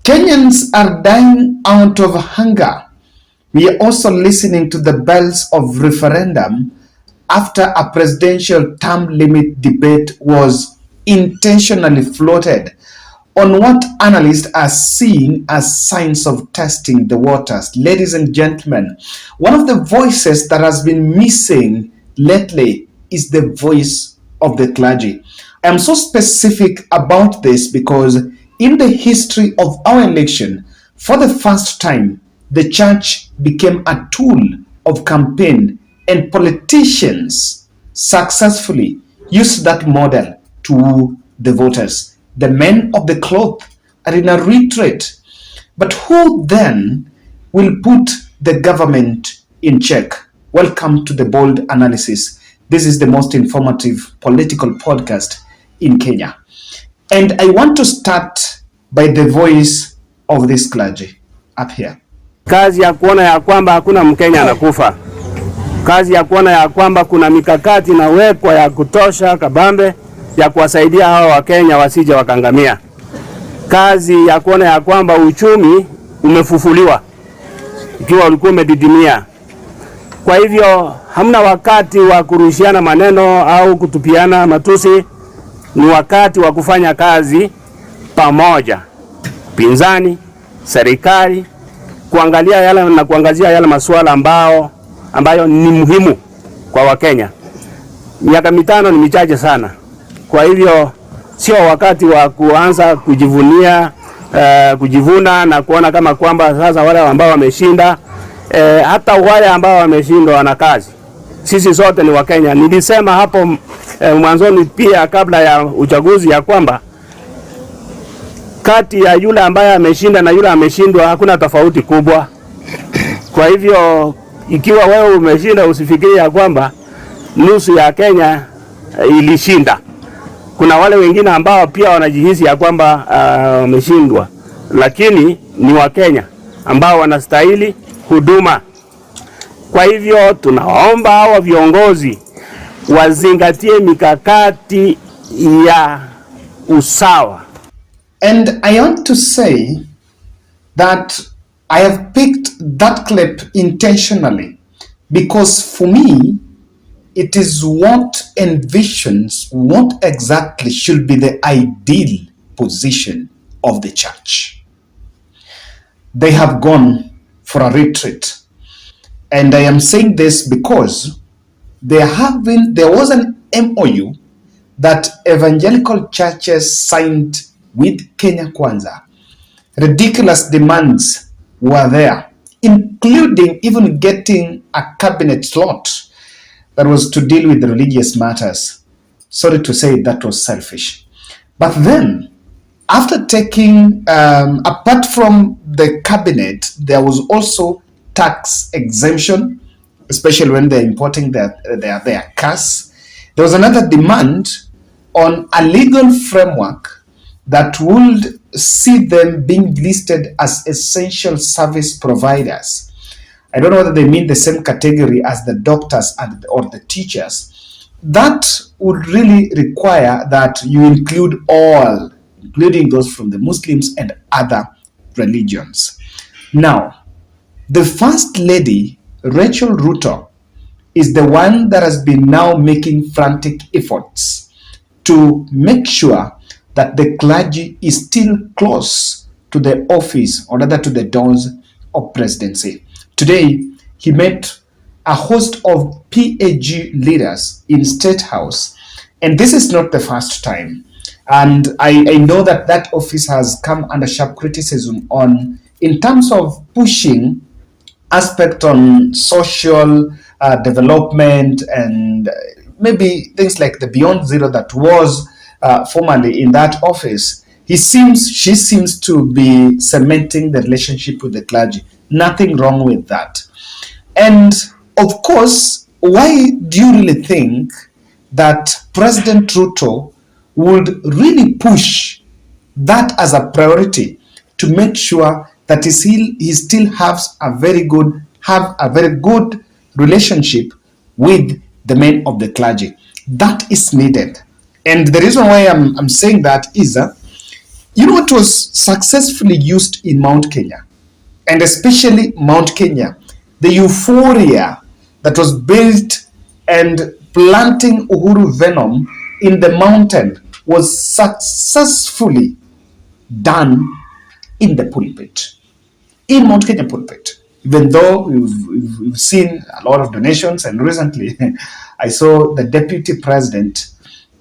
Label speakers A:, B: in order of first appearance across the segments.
A: Kenyans are dying out of hunger. We are also listening to the bells of referendum after a presidential term limit debate was intentionally floated on what analysts are seeing as signs of testing the waters. Ladies and gentlemen, one of the voices that has been missing lately is the voice of the clergy. I am so specific about this because in the history of our election, for the first time, the church became a tool of campaign, and politicians successfully used that model to woo the voters. The men of the cloth are in a retreat. But who then will put the government in check? Welcome to the Bold Analysis. This is the most informative political podcast in Kenya. And I want to start by the voice of this clergy up here.
B: Kazi ya kuona ya kwamba hakuna Mkenya anakufa. Kazi ya kuona ya kwamba kuna mikakati na wekwa ya kutosha kabambe ya kuwasaidia hawa Wakenya wasije wakangamia. Kazi ya kuona ya kwamba uchumi umefufuliwa ikiwa ulikuwa umedidimia. Kwa hivyo hamna wakati wa kurushiana maneno au kutupiana matusi. Ni wakati wa kufanya kazi pamoja, pinzani, serikali, kuangalia yale na kuangazia yale masuala ambayo ni muhimu kwa Wakenya. Miaka mitano ni michache sana. Kwa hivyo sio wakati wa kuanza kujivuna na kuona kama kwamba sasa wale ambao wameshinda, hata wale ambao wameshindwa wana kazi. Sisi sote ni Wakenya. Nilisema hapo mwanzoni pia kabla ya uchaguzi ya kwamba kati ya yule ambaye ameshinda na yule ameshindwa hakuna tofauti kubwa. Kwa hivyo ikiwa wewe umeshinda, usifikirie ya kwamba nusu ya Kenya ilishinda. Kuna wale wengine ambao pia wanajihisi ya kwamba wameshindwa, lakini ni Wakenya ambao wanastahili huduma. Kwa hivyo tunaomba hawa viongozi wazingatie mikakati ya usawa.
A: And I want to say that I have picked that clip intentionally because for me, it is what envisions what exactly should be the ideal position of the church. They have gone for a retreat. And I am saying this because there was an MoU that evangelical churches signed with Kenya Kwanza. Ridiculous demands were there, including even getting a cabinet slot that was to deal with the religious matters. Sorry to say that was selfish. But then, after taking, apart from the cabinet, there was also tax exemption, especially when they're importing their cars. There was another demand on a legal framework that would see them being listed as essential service providers. I don't know whether they mean the same category as the doctors or the teachers. That would really require that you include all, including those from the Muslims and other religions. Now, the First Lady, Rachel Ruto, is the one that has been now making frantic efforts to make sure that the clergy is still close to the office, or rather to the doors of presidency. Today, he met a host of PAG leaders in State House, and this is not the first time. And I know that office has come under sharp criticism in terms of pushing aspect on social development and maybe things like the Beyond Zero that was formerly in that office. She seems to be cementing the relationship with the clergy. Nothing wrong with that. And of course, why do you really think that President Ruto would really push that as a priority to make sure that he still has a very good relationship with the men of the clergy? That is needed. And the reason why I'm saying that is You know what was successfully used in Mount Kenya, and especially Mount Kenya, the euphoria that was built and planting Uhuru venom in the mountain was successfully done in the pulpit, in Mt Kenya pulpit. Even though we've seen a lot of donations, and recently I saw the deputy president,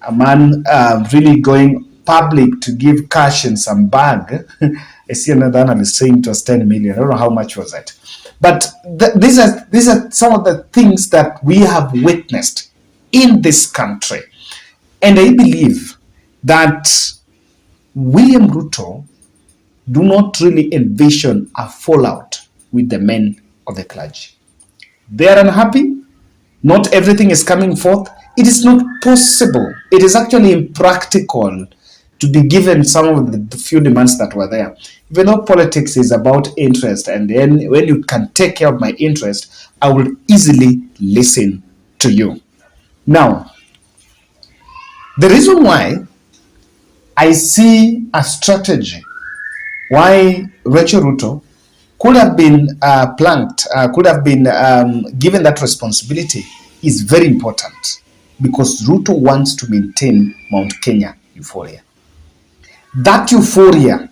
A: a man really going public to give cash in some bag. I see another analyst saying it was 10 million. I don't know how much was it. But these are some of the things that we have witnessed in this country. And I believe that William Ruto do not really envision a fallout with the men of the clergy. They are unhappy. Not everything is coming forth. It is not possible. It is actually impractical to be given some of the few demands that were there. Even though politics is about interest, and then when you can take care of my interest, I will easily listen to you. Now, the reason why I see a strategy why Rachel Ruto could have been could have been given that responsibility is very important, because Ruto wants to maintain Mount Kenya euphoria. That euphoria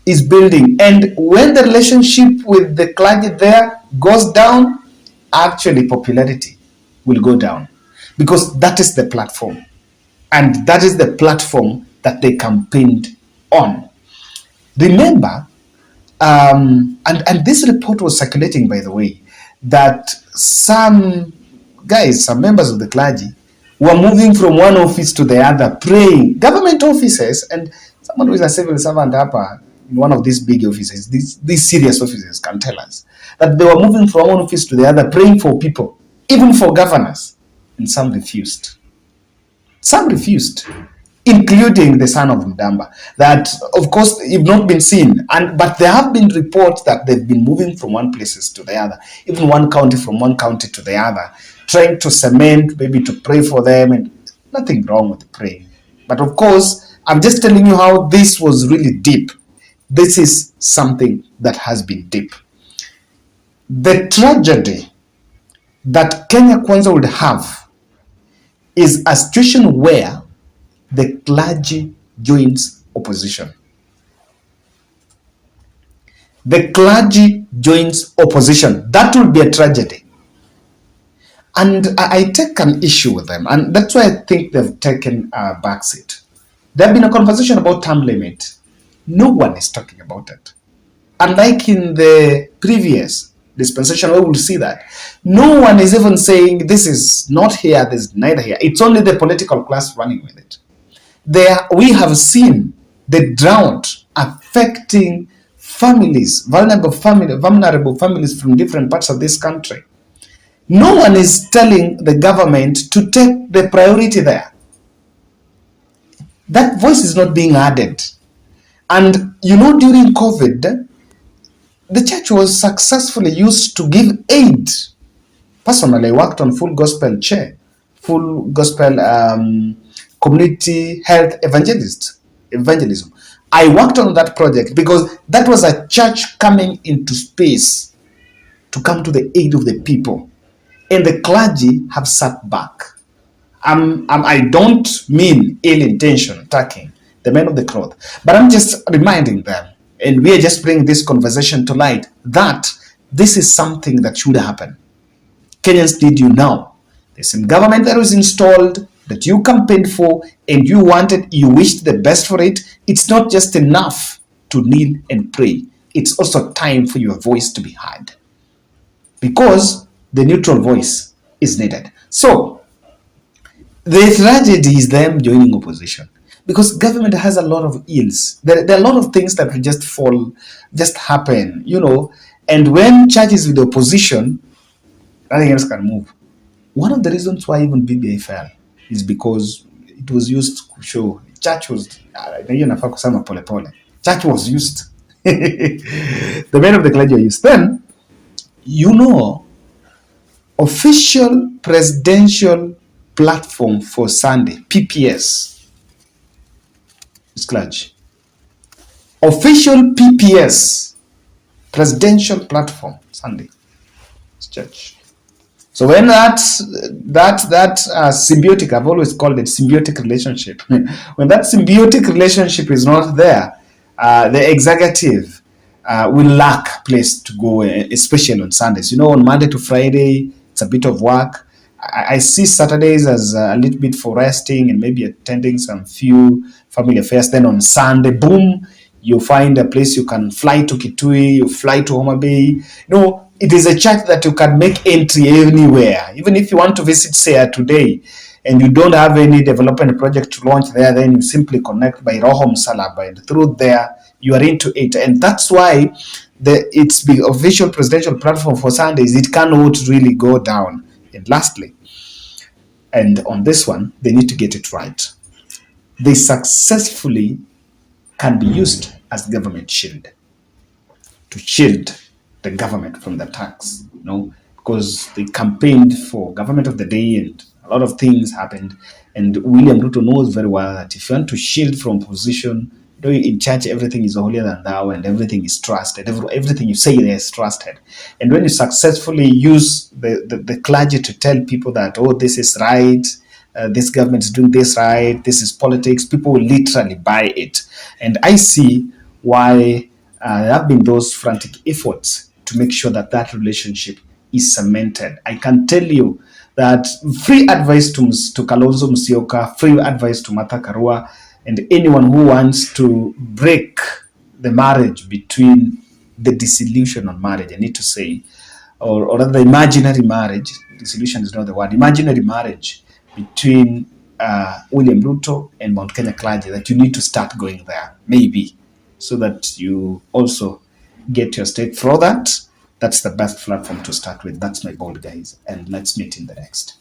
A: is building, and when the relationship with the clergy there goes down, actually popularity will go down, because that is the platform, and that is the platform that they campaigned on. Remember, and this report was circulating, by the way, that some members of the clergy were moving from one office to the other, praying. Government offices, and someone who is a civil servant in one of these big offices, these serious offices, can tell us that they were moving from one office to the other, praying for people, even for governors, and some refused. Some refused, including the son of Mdamba, that of course have not been seen, but there have been reports that they've been moving from one places to the other, even one county from one county to the other, trying to cement, maybe to pray for them, and nothing wrong with praying. But of course, I'm just telling you how this was really deep. This is something that has been deep. The tragedy that Kenya Kwanza would have is a situation where the clergy joins opposition. The clergy joins opposition. That would be a tragedy. And I take an issue with them, and that's why I think they've taken a backseat. There have been a conversation about term limit. No one is talking about it. Unlike in the previous dispensation, we will see that no one is even saying this is not here, this is neither here. It's only the political class running with it. There, we have seen the drought affecting families, vulnerable families from different parts of this country. No one is telling the government to take the priority there. That voice is not being added. And you know, during COVID, the church was successfully used to give aid. Personally, I worked on full gospel community health evangelism. I worked on that project because that was a church coming into space to come to the aid of the people, and the clergy have sat back. I don't mean ill intention attacking the men of the cloth, but I'm just reminding them, and we are just bringing this conversation to light, that this is something that should happen. Kenyans need you now. The same government that was installed, that you campaigned for, and you wished the best for it. It's not just enough to kneel and pray. It's also time for your voice to be heard, because the neutral voice is needed. So the tragedy is them joining opposition, because government has a lot of ills. There are a lot of things that will just happen, and when church is with the opposition, nothing else can move. One of the reasons why even BBI fell is because it was used to show church was church was used. The men of the clergy are used. Then, official presidential platform for Sunday, PPS, is clergy. official PPS, presidential platform, Sunday church. So when that symbiotic, I've always called it symbiotic relationship. When that symbiotic relationship is not there, the executive will lack place to go, especially on Sundays. You know, on Monday to Friday, it's a bit of work. I see Saturdays as a little bit for resting and maybe attending some few family affairs. Then on Sunday, boom, you find a place you can fly to Kitui, you fly to Homa Bay. No, it is a church that you can make entry anywhere. Even if you want to visit Seya today and you don't have any development project to launch there, then you simply connect by Roho Msalaba, and through there you are into it. And that's why it's the official presidential platform for Sundays. It cannot really go down. And lastly, and on this one, they need to get it right. They successfully can be used as government shield to shield the government from the attacks, because they campaigned for government of the day and a lot of things happened. And William Ruto knows very well that if you want to shield from position, in church everything is holier than thou and everything is trusted. Everything you say there is trusted. And when you successfully use the clergy to tell people that, oh, this is right, this government is doing this right, this is politics, people will literally buy it. And I see why there have been those frantic efforts to make sure that that relationship is cemented. I can tell you that free advice to Kalonzo Musyoka, free advice to Martha Karua, and anyone who wants to break the marriage between the dissolution of marriage, I need to say, or rather imaginary marriage, dissolution is not the word, imaginary marriage between William Ruto and Mt Kenya Clergy, that you need to start going there, maybe, so that you also get your stake. For that, that's the best platform to start with. That's my bold, guys, and let's meet in the next.